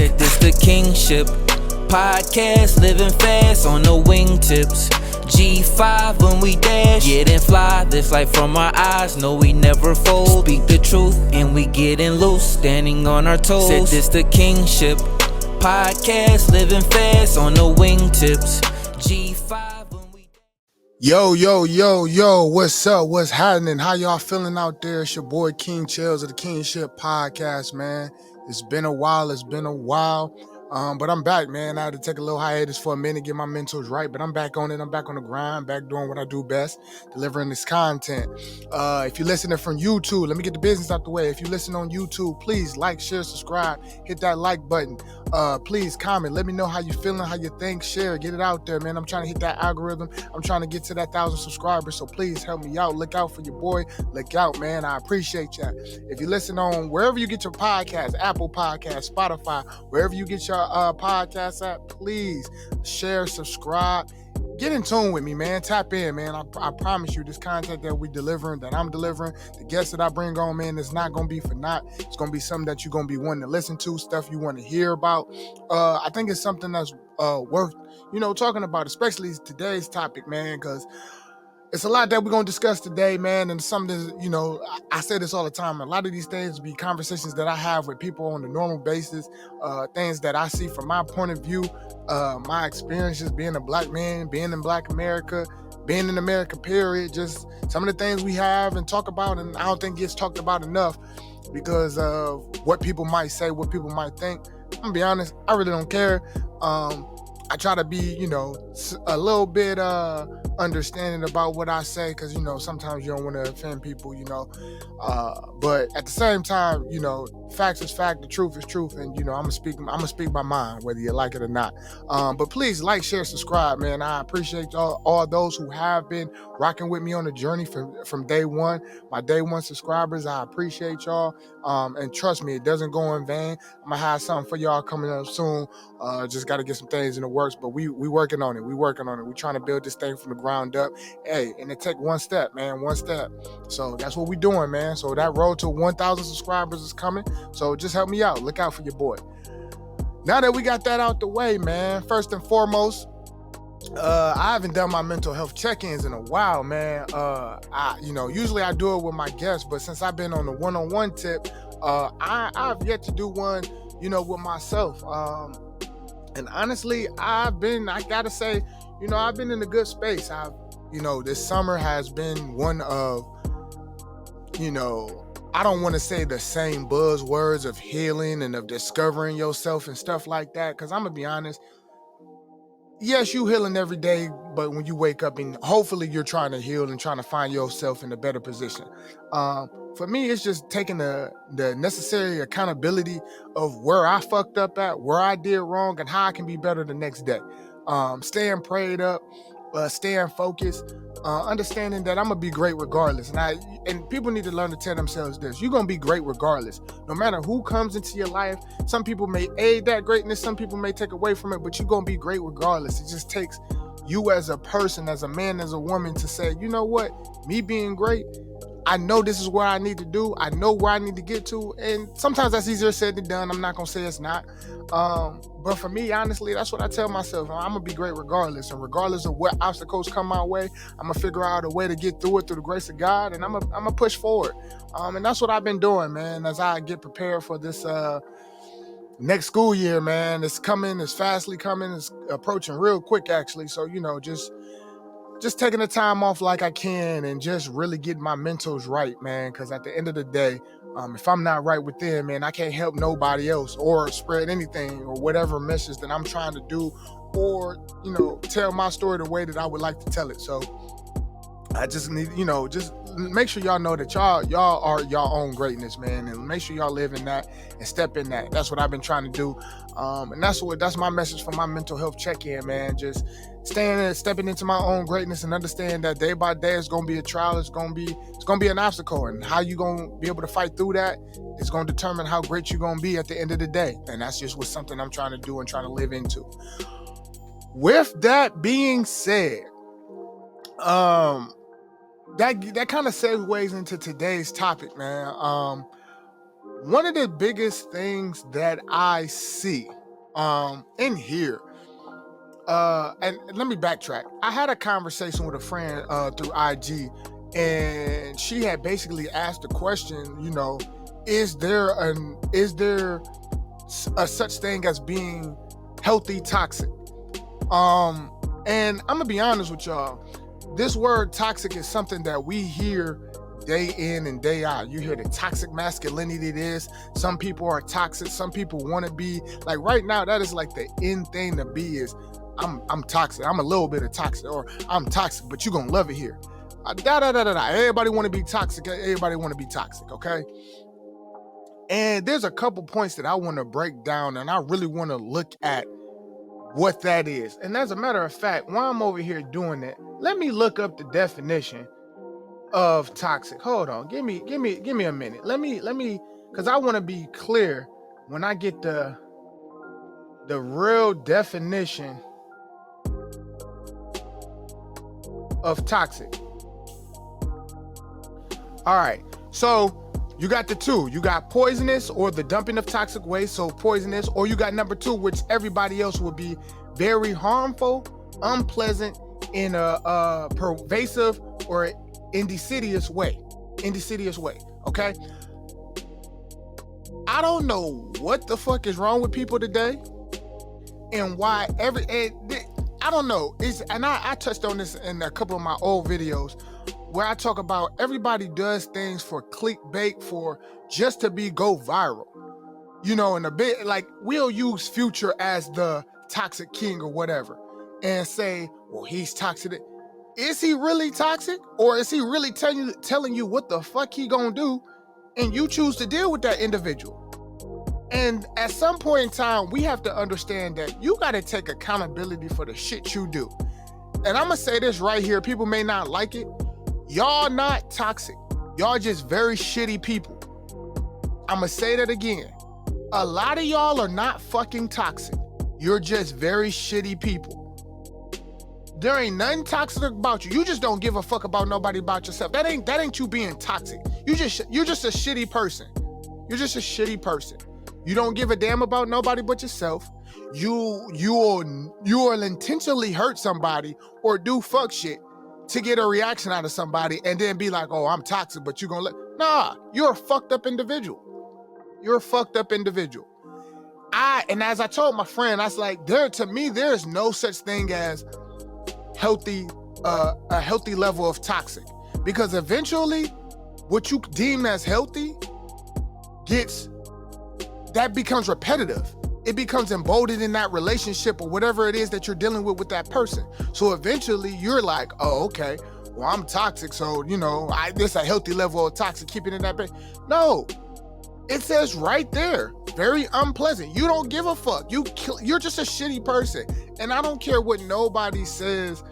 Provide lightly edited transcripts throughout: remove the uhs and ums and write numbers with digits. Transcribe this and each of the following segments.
Said this the Kingship podcast, living fast on the wingtips. G5 when we dash, getting fly. This light from our eyes, no we never fold. Speak the truth and we getting loose, standing on our toes. Said this the Kingship podcast, living fast on the wingtips. G5 when we Yo, what's up? What's happening? How y'all feeling out there? It's your boy King Chills of the Kingship podcast, man. It's been a while. But I'm back, man. I had to take a little hiatus for a minute, get my mentals right, but I'm back on it. I'm back on the grind, back doing what I do best, delivering this content. If you're listening from YouTube, let me get the business out the way. If you listen on YouTube, please like, share, subscribe, hit that like button. Please comment. Let me know how you feeling, how you think, share, get it out there, man. I'm trying to hit that algorithm. I'm trying to get to that 1,000 subscribers, so please help me out. Look out for your boy. Look out, man. I appreciate you. If you listen on wherever you get your podcast, Apple Podcast, Spotify, wherever you get your podcast at, please share, subscribe, get in tune with me, man. Tap in, man. I promise you, this content that I'm delivering, the guests that I bring on, man, it's not gonna be for naught. It's gonna be something that you're gonna be wanting to listen to, stuff you want to hear about. I think it's something that's worth talking about, especially today's topic, man, because it's a lot that we're going to discuss today, man, and something, I say this all the time. A lot of these things be conversations that I have with people on a normal basis, things that I see from my point of view, my experiences being a black man, being in Black America, being in America, period, just some of the things we have and talk about, and I don't think gets talked about enough because of what people might say, what people might think. I'm going to be honest, I really don't care. I try to be, a little bit understanding about what I say because, sometimes you don't want to offend people, but at the same time, facts is fact, the truth is truth, and, I'm gonna speak my mind, whether you like it or not. But please like, share, subscribe, man. I appreciate all those who have been rocking with me on the journey from day one. My day one subscribers, I appreciate y'all. And trust me, it doesn't go in vain. I'm gonna have something for y'all coming up soon. Just got to get some things in the works, but we working on it. We trying to build this thing from the ground up. Hey, and it take one step, man, one step. So that's what we doing, man. So that road to 1,000 subscribers is coming. So just help me out. Look out for your boy. Now that we got that out the way, man, first and foremost, I haven't done my mental health check-ins in a while, man. Usually I do it with my guests, but since I've been on the one-on-one tip, I've yet to do one, with myself. And honestly, I gotta say, I've been in a good space. This summer has been one of, I don't want to say the same buzzwords of healing and of discovering yourself and stuff like that, because I'm going to be honest, yes, you healing every day, but when you wake up and hopefully you're trying to heal and trying to find yourself in a better position. For me, it's just taking the necessary accountability of where I fucked up at, where I did wrong, and how I can be better the next day. Staying prayed up, staying focused, understanding that I'm gonna be great regardless. And people need to learn to tell themselves this: you're gonna be great regardless, no matter who comes into your life. Some people may aid that greatness, some people may take away from it, but you're gonna be great regardless. It just takes you as a person, as a man, as a woman, to say, you know what, me being great, I know this is where I need to do. I know where I need to get to. And sometimes that's easier said than done. I'm not going to say it's not. But for me, honestly, that's what I tell myself. I'm going to be great regardless. And regardless of what obstacles come my way, I'm going to figure out a way to get through it through the grace of God. And I'm going to push forward. And that's what I've been doing, man, as I get prepared for this next school year, man. It's coming. It's fastly coming. It's approaching real quick, actually. So, just taking the time off like I can and just really getting my mentals right, man, because at the end of the day, if I'm not right within, man, I can't help nobody else or spread anything or whatever message that I'm trying to do or, tell my story the way that I would like to tell it. So I just need, just make sure y'all know that y'all are y'all own greatness, man, and make sure y'all live in that and step in that. That's what I've been trying to do. And that's my message for my mental health check-in, man. Just stepping into my own greatness and understand that day by day it's gonna be a trial, it's gonna be an obstacle, and how you gonna be able to fight through that is gonna determine how great you're gonna be at the end of the day. And that's just something I'm trying to do and trying to live into. With that being said, that kind of segues into today's topic, man. One of the biggest things that I see in here, and let me backtrack. I had a conversation with a friend through IG, and she had basically asked the question, is there a such thing as being healthy toxic? And I'm gonna be honest with y'all. This word toxic is something that we hear day in and day out. You hear the toxic masculinity it is. Some people are toxic. Some people want to be like right now. That is like the end thing to be is I'm toxic. I'm a little bit of toxic, or I'm toxic, but you're gonna love it here. Everybody want to be toxic. Everybody want to be toxic. Okay. And there's a couple points that I want to break down, and I really want to look at what that is. And as a matter of fact, while I'm over here doing that, let me look up the definition of toxic. Hold on, give me a minute. Let me, because I want to be clear when I get the real definition of toxic. All right, so you got the two. You got poisonous, or the dumping of toxic waste, so poisonous, or you got number two, which everybody else would be very harmful, unpleasant, in a pervasive or insidious way. Okay? I don't know what the fuck is wrong with people today, and why I don't know. I touched on this in a couple of my old videos, where I talk about everybody does things for clickbait, for just to go viral. And a bit like we'll use Future as the toxic king or whatever and say, well, he's toxic. Is he really toxic? Or is he really telling you what the fuck he gonna do, and you choose to deal with that individual? And at some point in time, we have to understand that you gotta take accountability for the shit you do. And I'm gonna say this right here, people may not like it. Y'all not toxic. Y'all just very shitty people. I'm gonna say that again. A lot of y'all are not fucking toxic. You're just very shitty people. There ain't nothing toxic about you. You just don't give a fuck about nobody but yourself. That ain't you being toxic. You're just a shitty person. You're just a shitty person. You don't give a damn about nobody but yourself. You will intentionally hurt somebody or do fuck shit to get a reaction out of somebody, and then be like, oh, I'm toxic, but you're gonna nah, you're a fucked up individual. You're a fucked up individual. And as I told my friend, I was like, to me, there's no such thing as a healthy level of toxic, because eventually what you deem as healthy becomes repetitive. It becomes emboldened in that relationship or whatever it is that you're dealing with that person. So eventually you're like, oh, okay, well, I'm toxic, so, this a healthy level of toxic, keeping it in that bed. No, it says right there, very unpleasant. You don't give a fuck. You're just a shitty person. And I don't care what nobody says,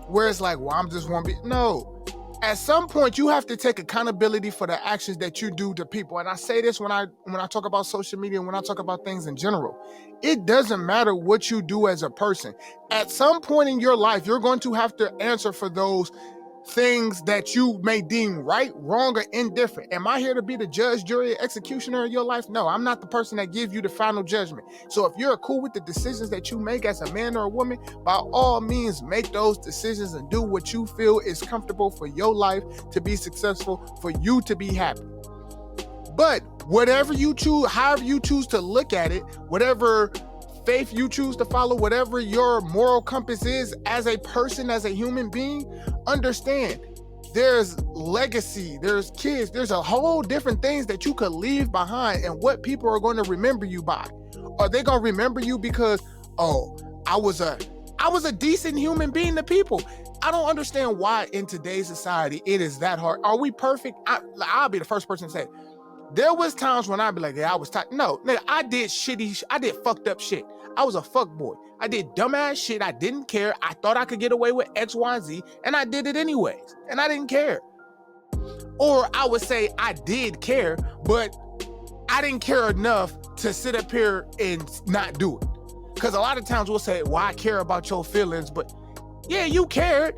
where it's like, well, I'm just want to be. No. At some point, you have to take accountability for the actions that you do to people. And I say this when I talk about social media, when I talk about things in general. It doesn't matter what you do as a person. At some point in your life, you're going to have to answer for those things that you may deem right, wrong, or indifferent. Am I here to be the judge, jury, executioner of your life? No, I'm not the person that gives you the final judgment. So if you're cool with the decisions that you make as a man or a woman, by all means, make those decisions and do what you feel is comfortable for your life to be successful, for you to be happy. But whatever you choose, however you choose to look at it, whatever faith you choose to follow, whatever your moral compass is as a person, as a human being, understand there's legacy, there's kids, there's a whole different things that you could leave behind, and what people are going to remember you by. Are they going to remember you because, oh, I was a decent human being to people? I don't understand why in today's society it is that hard. Are we perfect? I'll be the first person to say, there was times when I'd be like, yeah, I was tired. No, nigga, I did fucked up shit. I was a fuck boy. I did dumbass shit. I didn't care. I thought I could get away with X, Y, and Z, and I did it anyways. And I didn't care. Or I would say I did care, but I didn't care enough to sit up here and not do it. Because a lot of times we'll say, well, I care about your feelings, but yeah, you cared,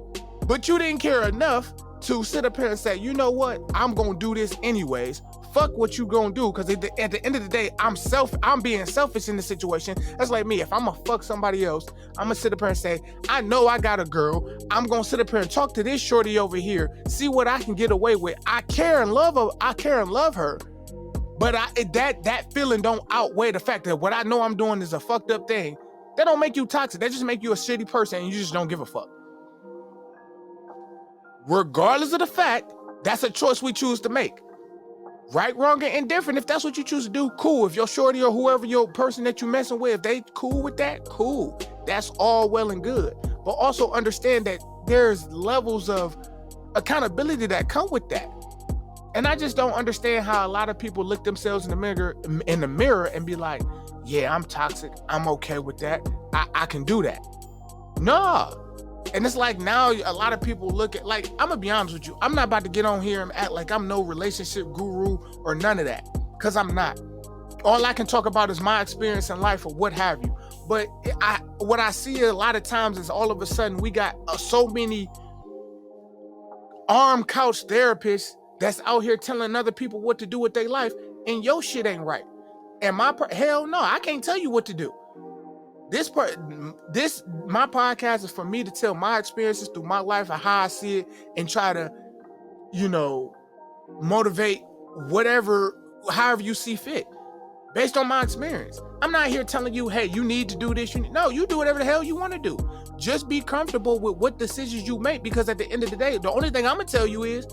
but you didn't care enough to sit up here and say, you know what? I'm going to do this anyways. fuck what you gonna do, because at the end of the day, I'm being selfish in the situation. That's like me. If I'm gonna fuck somebody else, I'm gonna sit up here and say, I know I got a girl. I'm gonna sit up here and talk to this shorty over here, see what I can get away with. I care and love her. But that feeling don't outweigh the fact that what I know I'm doing is a fucked up thing. That don't make you toxic. That just make you a shitty person and you just don't give a fuck. Regardless of the fact, that's a choice we choose to make. Right, wrong, and indifferent. If that's what you choose to do, cool. If your shorty or whoever your person that you messing with, if they cool with that, cool. That's all well and good. But also understand that there's levels of accountability that come with that. And I just don't understand how a lot of people look themselves in the mirror and be like, yeah, I'm toxic. I'm okay with that. I can do that. Nah. And it's like now a lot of people look at, like, I'm gonna be honest with you. I'm not about to get on here and act like I'm no relationship guru or none of that, because I'm not. All I can talk about is my experience in life or what have you. But what I see a lot of times is all of a sudden we got so many arm couch therapists that's out here telling other people what to do with their life, and your shit ain't right. And hell no, I can't tell you what to do. My podcast is for me to tell my experiences through my life and how I see it, and try to, motivate however you see fit, based on my experience. I'm not here telling you, hey, you need to do this. No, you do whatever the hell you want to do. Just be comfortable with what decisions you make, because at the end of the day, the only thing I'm gonna tell you is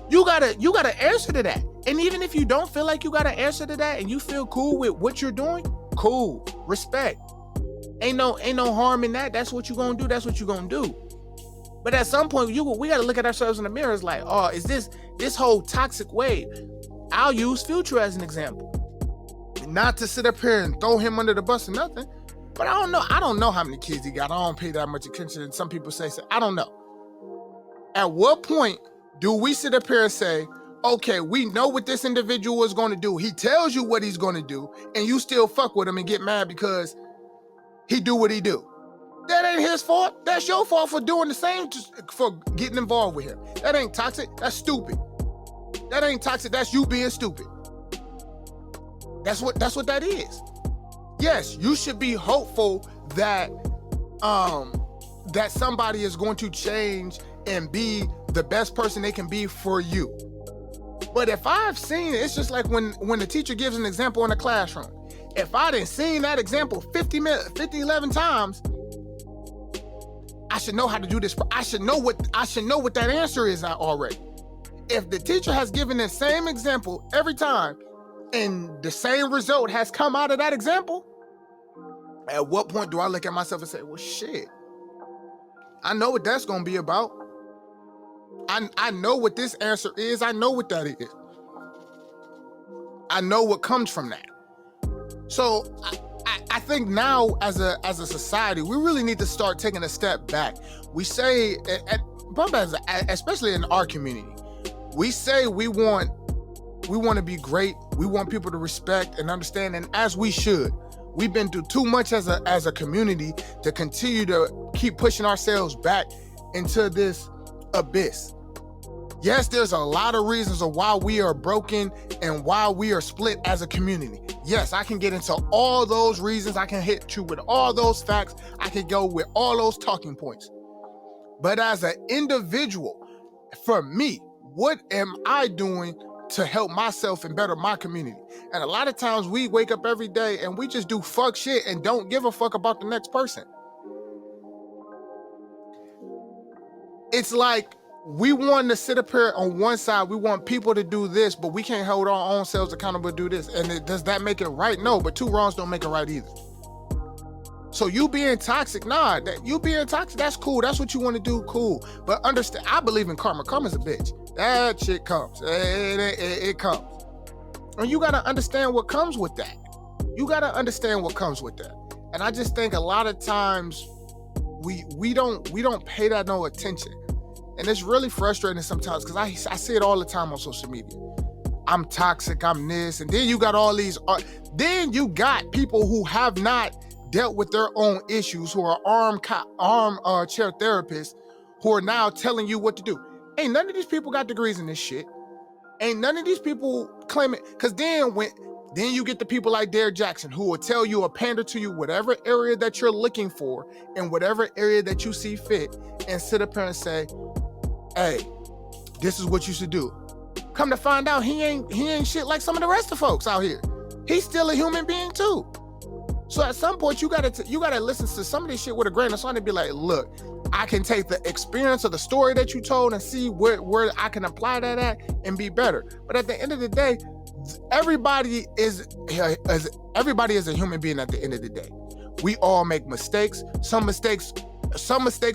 you gotta answer to that. And even if you don't feel like you gotta answer to that and you feel cool with what you're doing, cool, respect. Ain't no harm in that. That's what you gonna do. That's what you gonna do. But at some point, we gotta look at ourselves in the mirror. It's like, oh, is this whole toxic wave? I'll use Future as an example. Not to sit up here and throw him under the bus or nothing, but I don't know how many kids he got. I don't pay that much attention. Some people say so. I don't know. At what point do we sit up here and say, okay, we know what this individual is going to do. He tells you what he's going to do, and you still fuck with him and get mad because he do what he do? That ain't his fault. That's your fault for doing the same, for getting involved with him. That ain't toxic. That's stupid. That ain't toxic. That's you being stupid. That's what that is. Yes, you should be hopeful that that somebody is going to change and be the best person they can be for you. But if I've seen it, it's just like when the teacher gives an example in the classroom. If I didn't seen that example 11 times, I should know how to do this. I should know what that answer is already. If the teacher has given the same example every time and the same result has come out of that example, at what point do I look at myself and say, well, shit, I know what that's going to be about. I know what this answer is. I know what that is. I know what comes from that. So I think now as a society, we really need to start taking a step back. We say, especially in our community, we say we want to be great. We want people to respect and understand, and as we should. We've been through too much as a community to continue to keep pushing ourselves back into this abyss. Yes, there's a lot of reasons of why we are broken and why we are split as a community. Yes, I can get into all those reasons. I can hit you with all those facts. I can go with all those talking points. But as an individual, for me, what am I doing to help myself and better my community? And a lot of times we wake up every day and we just do fuck shit and don't give a fuck about the next person. It's like we want to sit up here on one side, we want people to do this, but we can't hold our own selves accountable to do this. And does that make it right? No, but two wrongs don't make it right either. So you being toxic, that's cool. That's what you want to do, cool. But understand, I believe in karma. Karma's a bitch. That shit comes. It comes. And you got to understand what comes with that. And I just think a lot of times we don't pay that no attention. And it's really frustrating sometimes because I see it all the time on social media. I'm toxic, I'm this. And then you got all these, then you got people who have not dealt with their own issues, who are armchair therapists, who are now telling you what to do. Ain't none of these people got degrees in this shit. Ain't none of these people claiming, because then you get the people like Derrick Jackson who will tell you or pander to you whatever area that you're looking for in whatever area that you see fit, and sit up here and say, hey, this is what you should do. Come to find out, he ain't shit like some of the rest of folks out here. He's still a human being too. So at some point, you gotta listen to some of this shit with a grain of salt and be like, look, I can take the experience of the story that you told and see where I can apply that at and be better. But at the end of the day, everybody is a human being at the end of the day. We all make mistakes. Some mistakes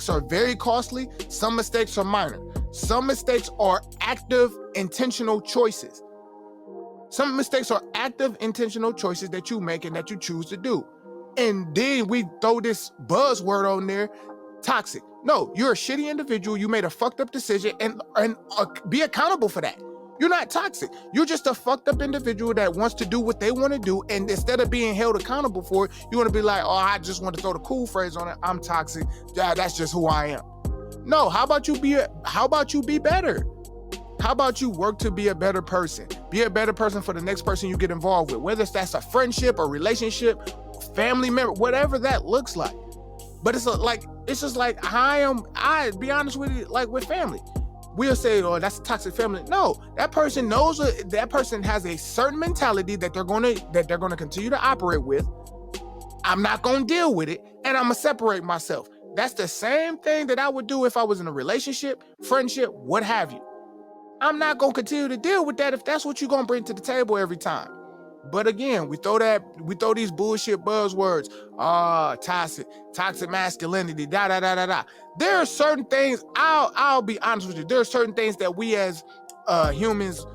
are very costly. Some mistakes are minor. Some mistakes are active, intentional choices. Some mistakes are active, intentional choices that you make and that you choose to do. And then we throw this buzzword on there, toxic. No, you're a shitty individual. You made a fucked up decision and be accountable for that. You're not toxic. You're just a fucked up individual that wants to do what they want to do. And instead of being held accountable for it, you want to be like, oh, I just want to throw the cool phrase on it. I'm toxic. Yeah, that's just who I am. No, how about you be better? How about you work to be a better person? Be a better person for the next person you get involved with, whether that's a friendship, a relationship, family member, whatever that looks like. But it's just like I be honest with you, like with family. We'll say, oh, that's a toxic family. No, that person knows that person has a certain mentality that they're gonna continue to operate with. I'm not gonna deal with it, and I'm gonna separate myself. That's the same thing that I would do if I was in a relationship, friendship, what have you. I'm not gonna continue to deal with that if that's what you're gonna bring to the table every time. But again, we throw these bullshit buzzwords, toxic masculinity, da. There are certain things, I'll be honest with you, there are certain things that we as humans,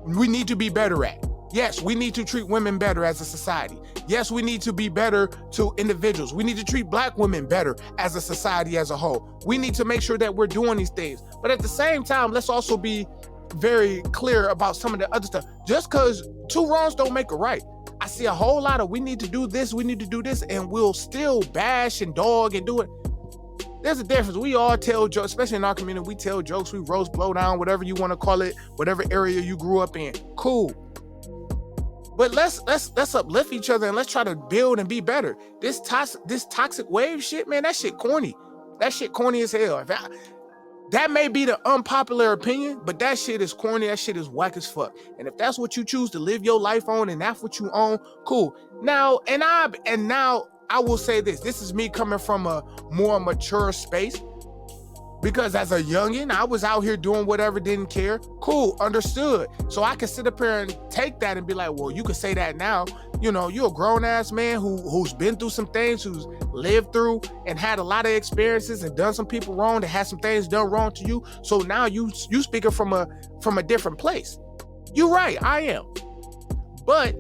we need to be better at. Yes, we need to treat women better as a society. Yes, we need to be better to individuals. We need to treat Black women better as a society as a whole. We need to make sure that we're doing these things. But at the same time, let's also be very clear about some of the other stuff. Just because two wrongs don't make a right. I see a whole lot of we need to do this, and we'll still bash and dog and do it. There's a difference. We all tell jokes, especially in our community. We tell jokes, we roast, blow down, whatever you want to call it, whatever area you grew up in. Cool. But let's uplift each other and let's try to build and be better. This toxic wave shit, man, that shit corny. That shit corny as hell. That may be the unpopular opinion, but that shit is corny. That shit is whack as fuck. And if that's what you choose to live your life on and that's what you own, cool. Now I will say this. This is me coming from a more mature space. Because as a youngin', I was out here doing whatever, didn't care. Cool, understood. So I can sit up here and take that and be like, well, you can say that now. You know, you're a grown-ass man who's been through some things, who's lived through and had a lot of experiences and done some people wrong, that had some things done wrong to you. So now you speaking from a different place. You're right, I am. But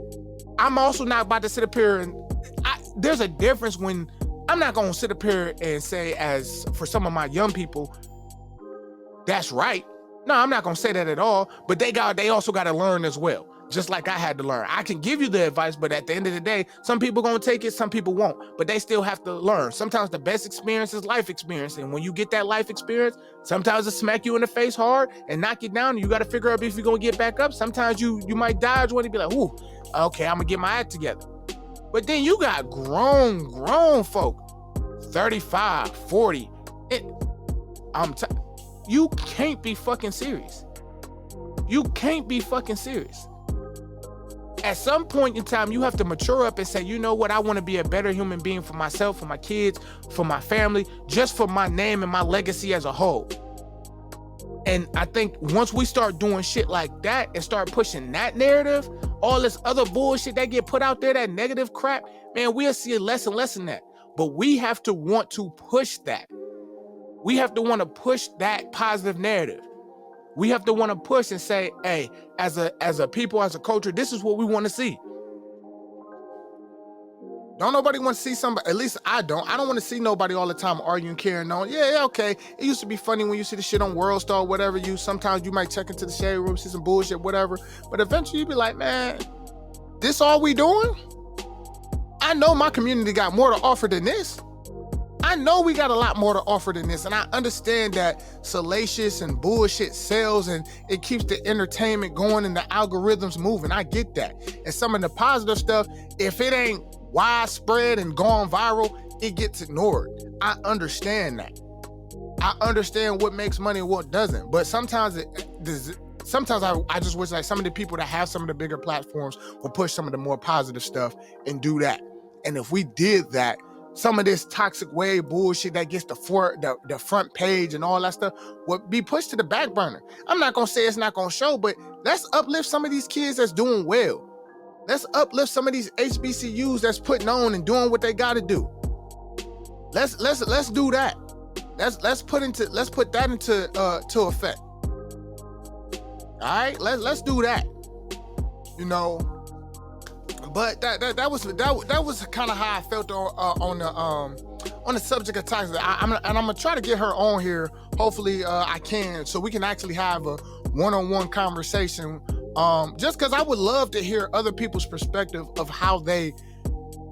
I'm also not about to sit up here and there's a difference when I'm not going to sit up here and say, as for some of my young people, that's right. No, I'm not going to say that at all. But they also got to learn as well, just like I had to learn. I can give you the advice, but at the end of the day, some people going to take it, some people won't. But they still have to learn. Sometimes the best experience is life experience. And when you get that life experience, sometimes it smack you in the face hard and knock you down. And you got to figure out if you're going to get back up. Sometimes you might dodge one and be like, ooh, okay, I'm going to get my act together. But then you got grown folk, 35, 40. You can't be fucking serious. You can't be fucking serious. At some point in time, you have to mature up and say, you know what? I want to be a better human being for myself, for my kids, for my family, just for my name and my legacy as a whole. And I think once we start doing shit like that and start pushing that narrative, all this other bullshit that get put out there, that negative crap, man, we'll see less and less in that. But we have to want to push that. We have to want to push that positive narrative. We have to want to push and say, hey, as a people, as a culture, this is what we want to see. Don't nobody want to see somebody, at least I don't want to see nobody all the time arguing, carrying on. Yeah, okay. It used to be funny when you see the shit on World Star, whatever. Sometimes you might check into the shade room, see some bullshit, whatever. But eventually you be like, man, this all we doing? I know my community got more to offer than this. I I know we got a lot more to offer than this, and I understand that salacious and bullshit sells, and it keeps the entertainment going and the algorithms moving. I get that. And some of the positive stuff, if it ain't widespread and gone viral, it gets ignored. I understand that. I understand what makes money and what doesn't. But sometimes I just wish like some of the people that have some of the bigger platforms will push some of the more positive stuff and do that. And if we did that, some of this toxic wave bullshit that gets the front page and all that stuff would be pushed to the back burner. I'm not gonna say it's not gonna show, but let's uplift some of these kids that's doing well. Let's uplift some of these HBCUs that's putting on and doing what they gotta do. Let's do that. Let's put that into to effect. All right, let's do that. You know, but that was kind of how I felt on the subject of toxic. I'm gonna try to get her on here. Hopefully, I can, so we can actually have a one-on-one conversation. Just because I would love to hear other people's perspective of how they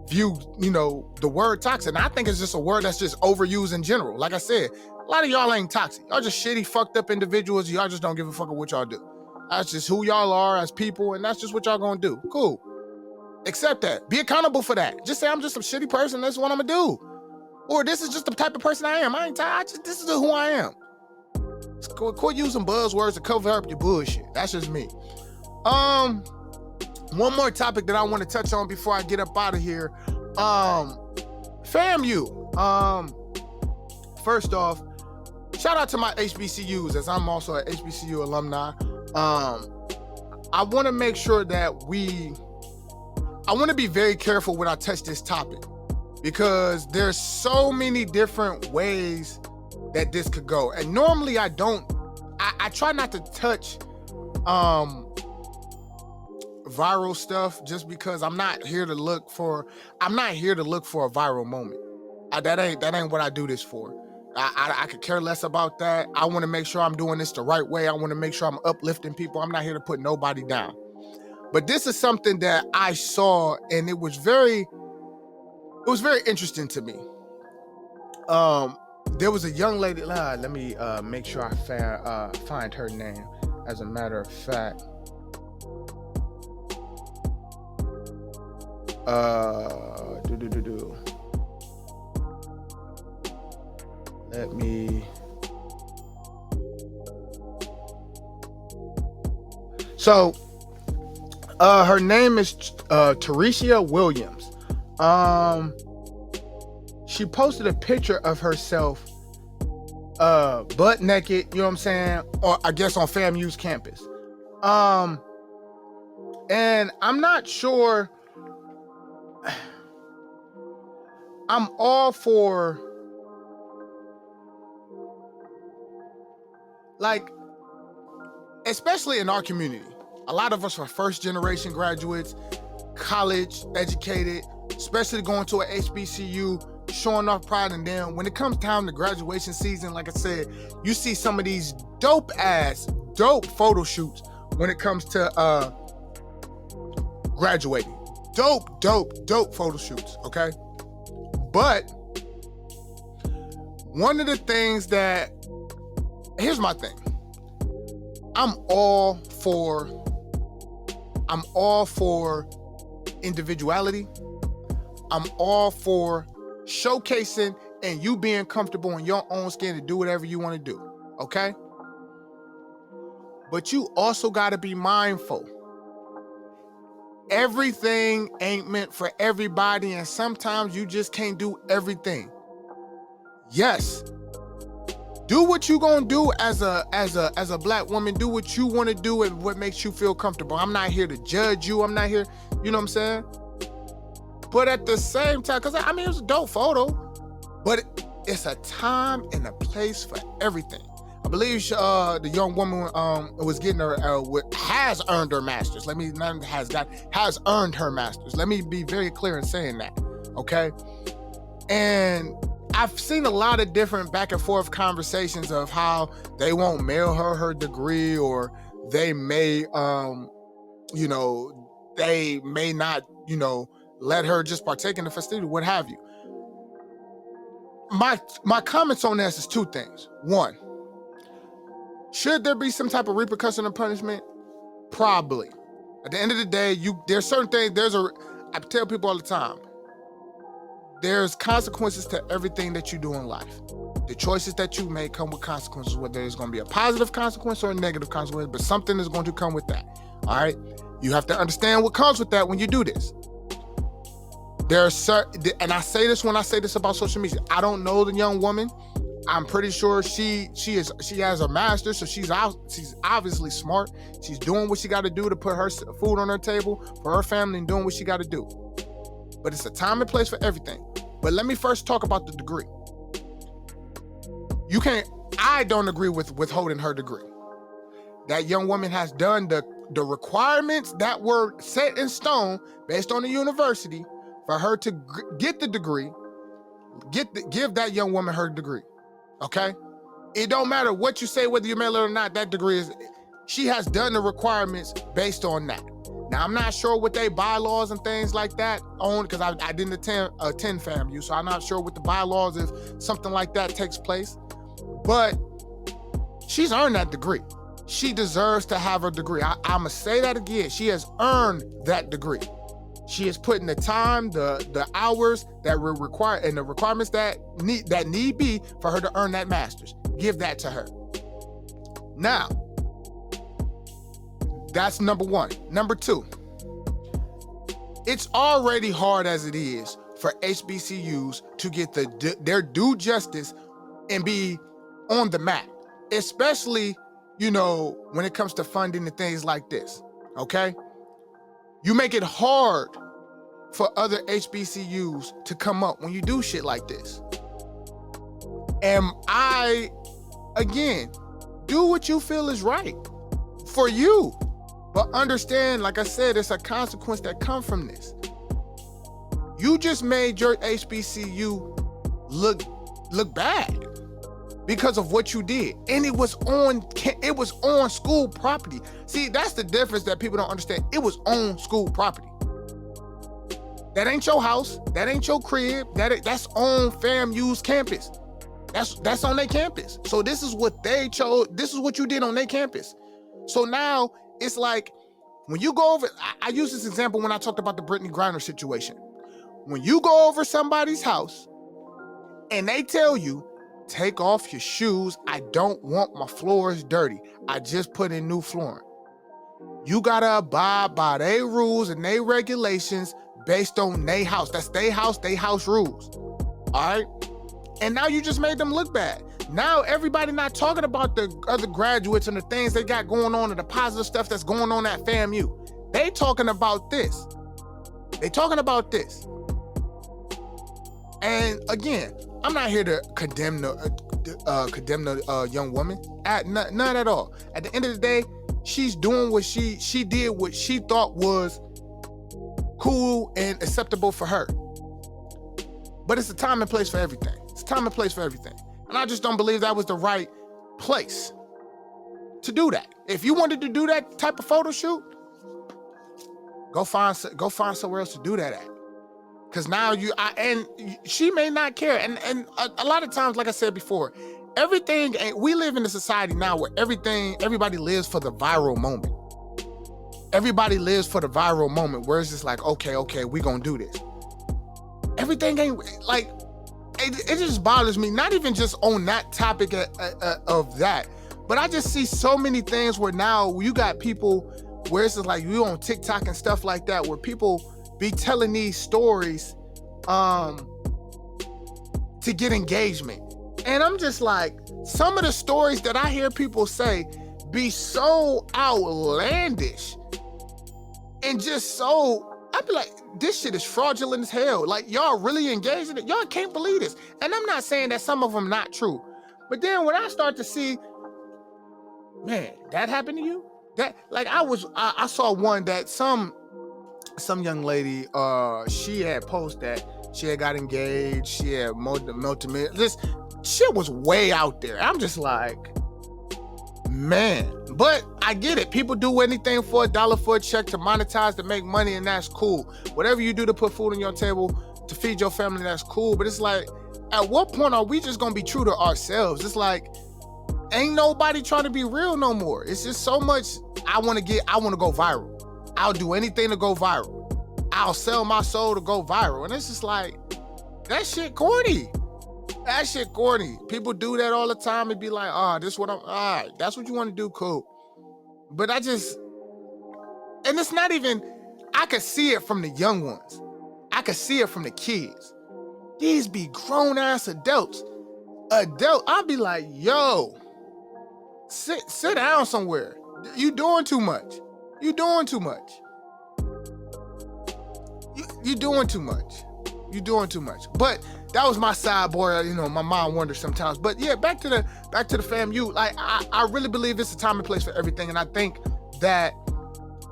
view, the word toxic. And I think it's just a word that's just overused in general. Like I said, a lot of y'all ain't toxic. Y'all just shitty, fucked up individuals. Y'all just don't give a fuck of what y'all do. That's just who y'all are as people, and that's just what y'all gonna do. Cool. Accept that. Be accountable for that. Just say, I'm just a shitty person. That's what I'm gonna do. Or this is just the type of person I am. I ain't tired. This is who I am. Quit using buzzwords to cover up your bullshit. That's just me. One more topic that I want to touch on before I get up out of here. FAMU. First off, shout out to my HBCUs, as I'm also an HBCU alumni. I want to make sure that I want to be very careful when I touch this topic, because there's so many different ways that this could go. And normally I try not to touch viral stuff, just because I'm not here to look for a viral moment. That ain't what I do this for. I could care less about that. I want to make sure I'm doing this the right way. I want to make sure I'm uplifting people. I'm not here to put nobody down. But this is something that I saw, and it was very interesting to me. There was a young lady. Let me make sure I find her name. As a matter of fact, let me. So, her name is Teresia Williams. She posted a picture of herself, butt naked. You know what I'm saying? Or I guess on FAMU's campus. And I'm not sure. I'm all for, like, especially in our community, a lot of us are first generation graduates, college educated, especially going to a HBCU, showing off pride in them. When it comes time to graduation season, like I said, you see some of these dope photo shoots when it comes to graduating. Dope photo shoots, okay? But one of the things here's my thing. I'm all for individuality. I'm all for showcasing and you being comfortable in your own skin to do whatever you want to do, okay? But you also got to be mindful. Everything ain't meant for everybody, and sometimes you just can't do everything. Yes, do what you gonna do as a black woman. Do what you want to do and what makes you feel comfortable. I'm not here to judge you. I'm not here, you know what I'm saying? But at the same time, because I mean, it was a dope photo, but it's a time and a place for everything. I believe the young woman was getting her has earned her master's. Has earned her master's. Let me be very clear in saying that, okay? And I've seen a lot of different back and forth conversations of how they won't mail her degree, or they may, they may not, let her just partake in the festivity, what have you. my comments on this is two things. One, should there be some type of repercussion or punishment? Probably. At the end of the day, there's certain things. I tell people all the time, there's consequences to everything that you do in life. The choices that you make come with consequences, whether it's going to be a positive consequence or a negative consequence, but something is going to come with that. All right? You have to understand what comes with that when you do this. And I say this when I say this about social media. I don't know the young woman. I'm pretty sure she has a master's, so she's obviously smart. She's doing what she got to do to put her food on her table for her family and doing what she got to do. But it's a time and place for everything. But let me first talk about the degree. I don't agree with withholding her degree. That young woman has done the requirements that were set in stone based on the university for her to get the degree. Give that young woman her degree. Okay? It don't matter what you say, whether you mail it or not, that degree she has done the requirements based on that. Now, I'm not sure what they bylaws and things like that on, because I didn't attend FAMU, so I'm not sure what the bylaws if something like that takes place. But she's earned that degree. She deserves to have her degree. I'm going to say that again. She has earned that degree. She is putting the time, the hours that were required, and the requirements that need be for her to earn that master's. Give that to her. Now, that's number one. Number two, it's already hard as it is for HBCUs to get their due justice and be on the map, especially, when it comes to funding and things like this, okay? You make it hard for other HBCUs to come up when you do shit like this. And again, do what you feel is right for you. But understand, like I said, it's a consequence that comes from this. You just made your HBCU look bad because of what you did. And it was on school property. See, that's the difference that people don't understand. It was on school property. That ain't your house. That ain't your crib. That's on FAMU's campus. That's on their campus. So this is what they chose. This is what you did on their campus. So now it's like, when you go over, I use this example when I talked about the Brittany Griner situation. When you go over somebody's house and they tell you, take off your shoes, I don't want my floors dirty, I just put in new flooring. You gotta abide by their rules and their regulations based on their house. That's their house rules. All right? And now you just made them look bad. Now everybody not talking about the other graduates and the things they got going on and the positive stuff that's going on at FAMU. They talking about this. And again, I'm not here to condemn the young woman. None at all. At the end of the day, she's doing what she did what she thought was cool and acceptable for her. But it's a time and place for everything. And I just don't believe that was the right place to do that. If you wanted to do that type of photo shoot, go find somewhere else to do that at. Because now and she may not care. And a lot of times, like I said before, we live in a society now where everybody lives for the viral moment. Everybody lives for the viral moment where it's just like, okay, we gonna do this. Everything ain't like, it just bothers me, not even just on that topic of that, but I just see so many things where now you got people where it's just like you on TikTok and stuff like that, where people be telling these stories to get engagement. And I'm just like, some of the stories that I hear people say be so outlandish and just so, I'd be like, this shit is fraudulent as hell. Like, y'all really engaged in it? Y'all can't believe this. And I'm not saying that some of them not true. But then when I start to see, man, that happened to you? That, like, I saw one that some young lady, she had posted that she had got engaged, she had multiple, this shit was way out there. I'm just like, man. But I get it. People do anything for $1 for a check to monetize, to make money, and that's cool. Whatever you do to put food on your table, to feed your family, that's cool. But it's like, At what point are we just gonna be true to ourselves? It's like, ain't nobody trying to be real no more. It's just so much. I want to go viral. I'll do anything to go viral. I'll sell my soul to go viral. And it's just like, that shit corny. That shit corny. People do that all the time and be like, this what all right, that's what you want to do, cool. But and it's not even, I could see it from the young ones. I could see it from the kids. These be grown ass adults. I'd be like, yo, sit down somewhere. You doing too much. You doing too much. You doing too much. You doing too much. But that was my sideboard. You know, my mind wanders sometimes. But yeah, back to the FAMU. Like, I really believe it's a time and place for everything, and I think that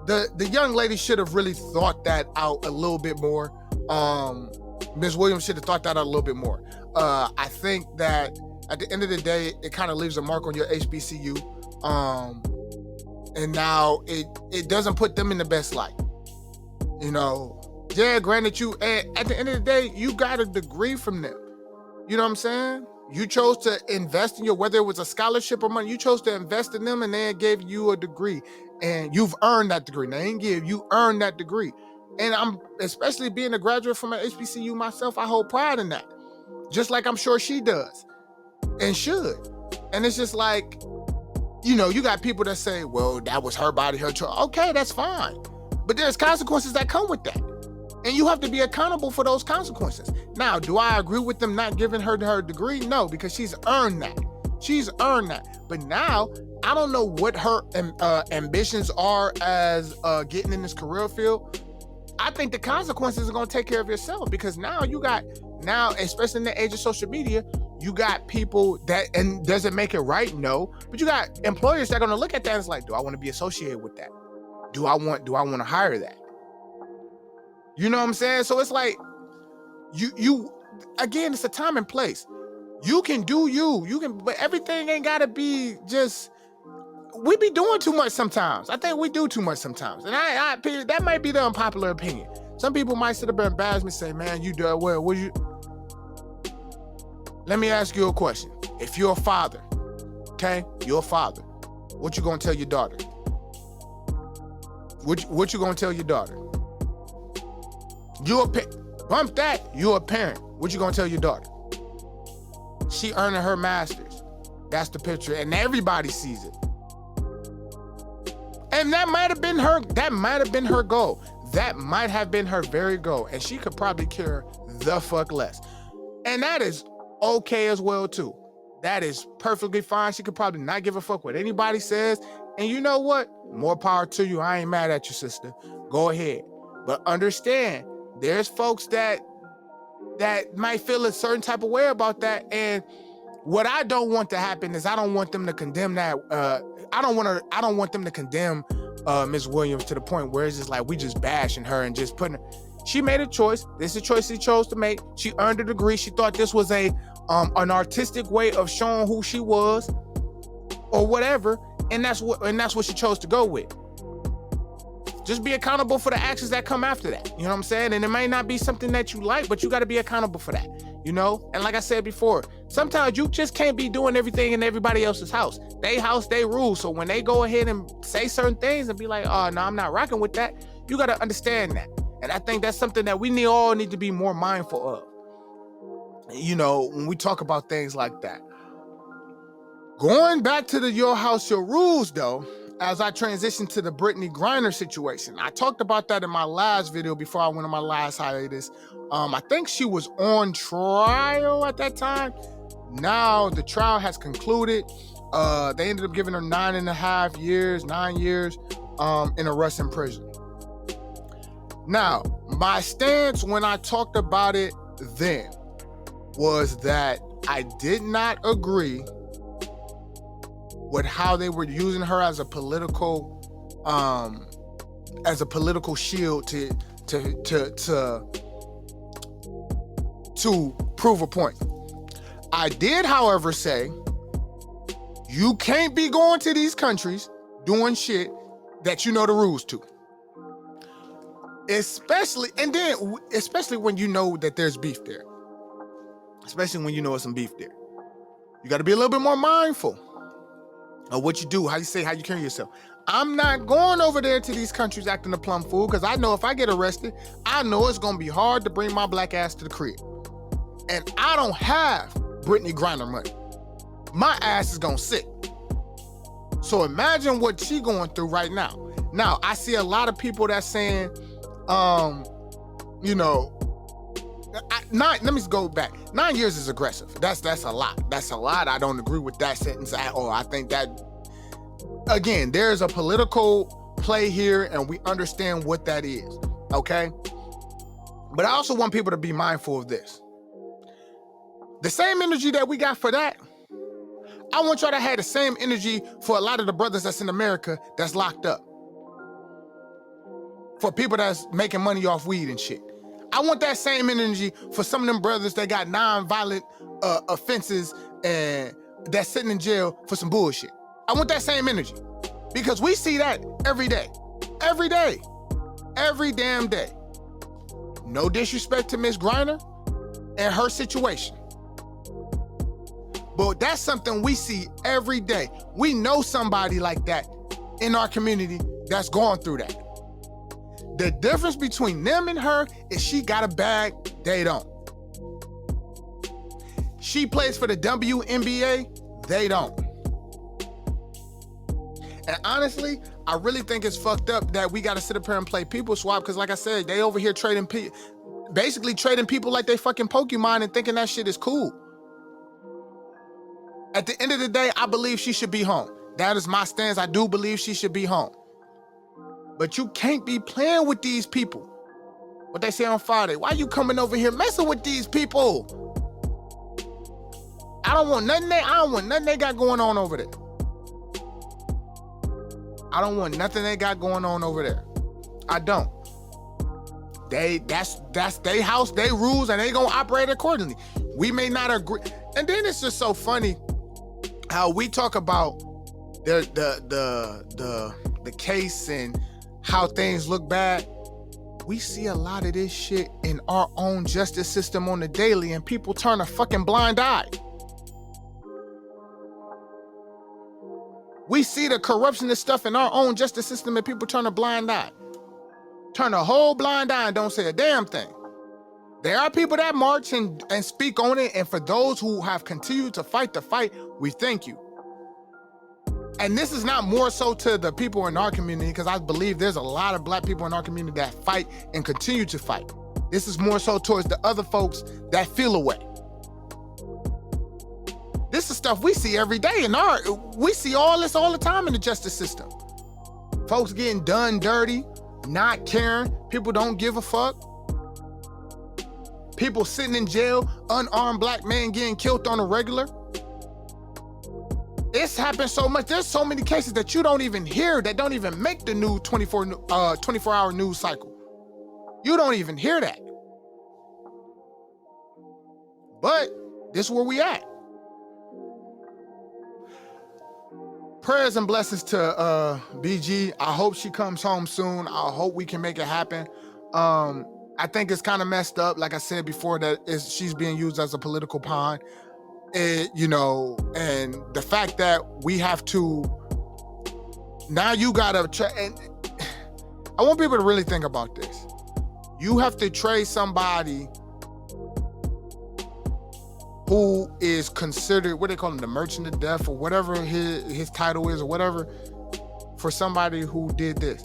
the young lady should have really thought that out a little bit more. Ms. Williams should have thought that out a little bit more. I think that at the end of the day, it kind of leaves a mark on your HBCU. And now it doesn't put them in the best light. You know, yeah, granted, at the end of the day, you got a degree from them. You know what I'm saying? You chose to invest in whether it was a scholarship or money, you chose to invest in them and they gave you a degree. And you've earned that degree. They ain't you earned that degree. And I'm, especially being a graduate from an HBCU myself, I hold pride in that. Just like I'm sure she does and should. And it's just like, you know, you got people that say, well, that was her body, her choice. Okay, that's fine. But there's consequences that come with that. And you have to be accountable for those consequences. Now, do I agree with them not giving her degree? No, because she's earned that. She's earned that. But now, I don't know what her ambitions are as getting in this career field. I think the consequences are going to take care of yourself, because now, especially in the age of social media, you got people that, and does it make it right? No. But you got employers that are going to look at that and it's like, do I want to be associated with that? Do I want to hire that? You know what I'm saying? So it's like, you again, it's a time and place. You can do but everything ain't gotta be just, we be doing too much sometimes. I think we do too much sometimes. And I that might be the unpopular opinion. Some people might sit up and embarrass me and say, man, you do well, would you? Let me ask you a question. If you're a father, okay, you're a father, what you gonna tell your daughter? What you gonna tell your daughter? You're a parent. What you gonna tell your daughter? She earning her master's. That's the picture, and everybody sees it. And that might have been her goal. That might have been her very goal. And she could probably care the fuck less. And that is okay as well too. That is perfectly fine. She could probably not give a fuck what anybody says. And you know what? More power to you. I ain't mad at you, sister. Go ahead. But understand, there's folks that might feel a certain type of way about that. And what I don't want to happen is I don't want them to condemn that. I don't want them to condemn Ms. Williams to the point where it's just like we just bashing her and just putting her. She made a choice. This is a choice she chose to make. She earned a degree. She thought this was an artistic way of showing who she was, or whatever. And that's what she chose to go with. Just be accountable for the actions that come after that. You know what I'm saying? And it may not be something that you like, but you got to be accountable for that. You know? And like I said before, sometimes you just can't be doing everything in everybody else's house. They house, they rule. So when they go ahead and say certain things and be like, oh, no, I'm not rocking with that, you got to understand that. And I think that's something that we all need to be more mindful of. You know, when we talk about things like that. Going back to the Your House, Your Rules, though, as I transition to the Brittany Griner situation. I talked about that in my last video before I went on my last hiatus. I think she was on trial at that time. Now the trial has concluded. They ended up giving her 9 years in arrest and prison. Now, my stance when I talked about it then was that I did not agree with how they were using her as a political shield to prove a point. I did, however, say you can't be going to these countries doing shit that you know the rules to. Especially when you know that there's beef there. especially when you know it's some beef there. You got to be a little bit more mindful of what you do, how you say, how you carry yourself. I'm not going over there to these countries acting a plum fool, because I know if I get arrested, I know it's going to be hard to bring my black ass to the crib. And I don't have Brittany Griner money. My ass is going to sit. So imagine what she going through right now. Now, I see a lot of people that's saying, let me go back. 9 years is aggressive. That's a lot. That's a lot. I don't agree with that sentence at all. I think that, again, there's a political play here, and we understand what that is, okay? But I also want people to be mindful of this. The same energy that we got for that, I want y'all to have the same energy for a lot of the brothers that's in America that's locked up. For people that's making money off weed and shit. I want that same energy for some of them brothers that got non-violent offenses and that's sitting in jail for some bullshit. I want that same energy, because we see that every day. Every day. Every damn day. No disrespect to Miss Griner and her situation. But that's something we see every day. We know somebody like that in our community that's going through that. The difference between them and her is she got a bag, they don't. She plays for the WNBA, they don't. And honestly, I really think it's fucked up that we gotta sit up here and play people swap, because like I said, they over here basically trading people like they fucking Pokemon and thinking that shit is cool. At the end of the day, I believe she should be home. That is my stance. I do believe she should be home. But you can't be playing with these people. What they say on Friday, why you coming over here messing with these people? I don't want nothing they got going on over there. I don't want nothing they got going on over there. I don't. That's their house, their rules, and they gonna operate accordingly. We may not agree. And then it's just so funny how we talk about the case and how things look bad. We see a lot of this shit in our own justice system on the daily, and people turn a fucking blind eye. We see the corruption and stuff in our own justice system, and people turn a blind eye. Turn a whole blind eye and don't say a damn thing. There are people that march and speak on it, and for those who have continued to fight the fight, we thank you. And this is not more so to the people in our community, because I believe there's a lot of black people in our community that fight and continue to fight. This is more so towards the other folks that feel away. This is stuff we see every day we see all this all the time in the justice system. Folks getting done dirty, not caring, people don't give a fuck. People sitting in jail, unarmed black men getting killed on a regular. It's happened so much. There's so many cases that you don't even hear, that don't even make the new 24-hour news cycle. You don't even hear that. But this is where we at. Prayers and blessings to BG. I hope she comes home soon. I hope we can make it happen. I think it's kind of messed up, like I said before, that she's being used as a political pawn. And the fact that we have to, now you gotta, and I want people to really think about this. You have to trade somebody who is considered, what they call him, the merchant of death, or whatever his title is, or whatever, for somebody who did this.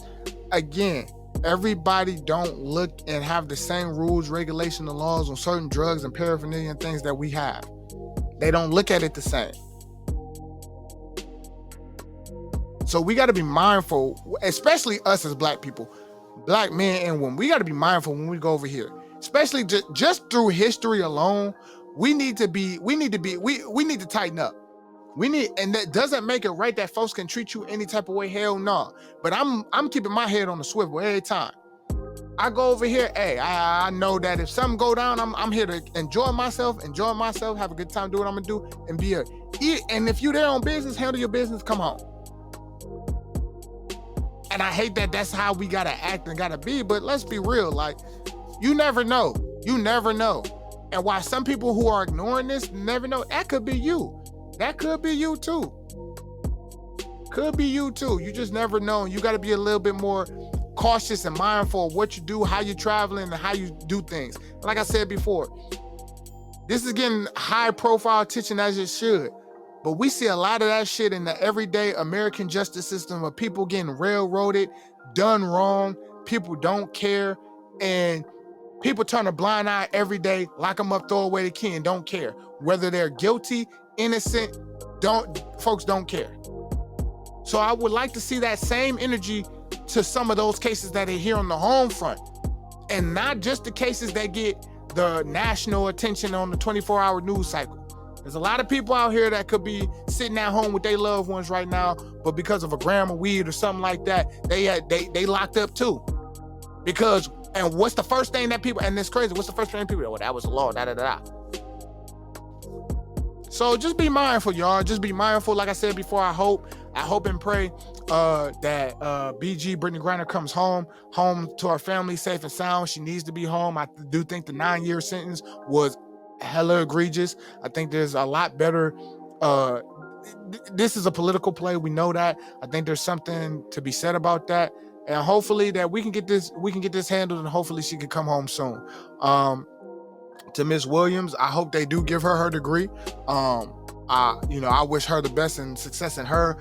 Again, everybody don't look and have the same rules, regulations, and laws on certain drugs and paraphernalia and things that we have. They don't look at it the same. So we got to be mindful, especially us as black people, black men and women. We got to be mindful when we go over here, especially just through history alone. We need to tighten up. And that doesn't make it right that folks can treat you any type of way. Hell no. But I'm keeping my head on the swivel every time. I go over here, hey, I know that if something go down, I'm here to enjoy myself, have a good time, do what I'm gonna do, and be and if you there on business, handle your business, come home. And I hate that that's how we gotta act and gotta be, but let's be real, like, you never know. And while some people who are ignoring this never know, that could be you. That could be you too. Could be you too. You just never know. You got to be a little bit more cautious and mindful of what you do, how you're traveling, and how you do things. Like I said before, this is getting high profile attention as it should. But we see a lot of that shit in the everyday American justice system of people getting railroaded, done wrong, people don't care, and people turn a blind eye every day, lock them up, throw away the key, and don't care. Whether they're guilty, innocent, folks don't care. So I would like to see that same energy to some of those cases that are here on the home front. And not just the cases that get the national attention on the 24-hour news cycle. There's a lot of people out here that could be sitting at home with their loved ones right now, but because of a gram of weed or something like that, they locked up too. Because, and what's the first thing that people, and it's crazy, what's the first thing people, well, that was the law, da-da-da-da. So just be mindful, y'all. Just be mindful. Like I said before, I hope and pray that BG, Brittany Griner, comes home to her family safe and sound. She needs to be home. I do think the 9-year sentence was hella egregious. I think there's a lot better. This is a political play. We know that. I think there's something to be said about that. And hopefully that we can get this handled, and hopefully she can come home soon. To Miss Williams, I hope they do give her degree. I wish her the best and success in her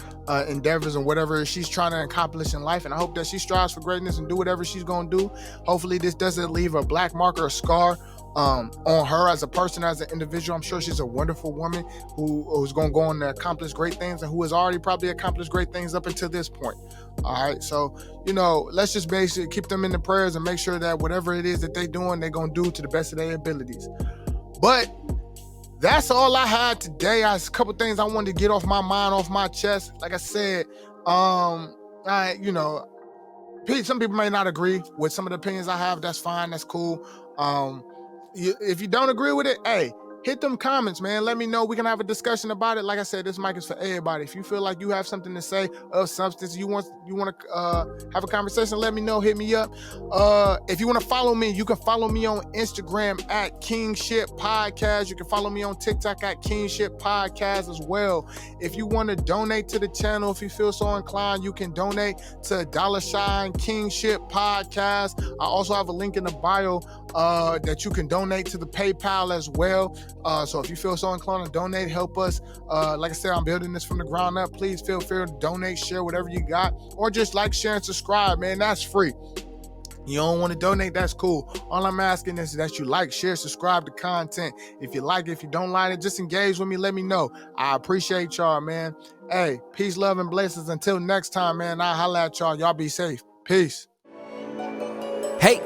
endeavors and whatever she's trying to accomplish in life. And I hope that she strives for greatness and do whatever she's going to do. Hopefully this doesn't leave a black mark or a scar on her as a person, as an individual. I'm sure she's a wonderful woman who's going to go on to accomplish great things and who has already probably accomplished great things up until this point. All right. So, let's just basically keep them in the prayers and make sure that whatever it is that they're doing, they're going to do to the best of their abilities. But that's all I had today. There's a couple things I wanted to get off my mind, off my chest. Like I said, some people may not agree with some of the opinions I have. That's fine. That's cool. If you don't agree with it, hey, hit them comments, man. Let me know. We can have a discussion about it. Like I said, this mic is for everybody. If you feel like you have something to say of substance, you want to have a conversation, let me know. Hit me up. If you want to follow me, you can follow me on Instagram at Kingship Podcast. You can follow me on TikTok at Kingship Podcast as well. If you want to donate to the channel, if you feel so inclined, you can donate to $, Kingship Podcast. I also have a link in the bio that you can donate to the PayPal as well. So if you feel so inclined to donate, help us. Like I said, I'm building this from the ground up. Please feel free to donate, share whatever you got, or just like, share, and subscribe, man. That's free. You don't want to donate, that's cool. All I'm asking is that you like, share, subscribe to content. If you like it, if you don't like it, just engage with me. Let me know. I appreciate y'all, man. Hey, peace, love, and blessings. Until next time, man, I'll holla at y'all. Y'all be safe. Peace. Hey.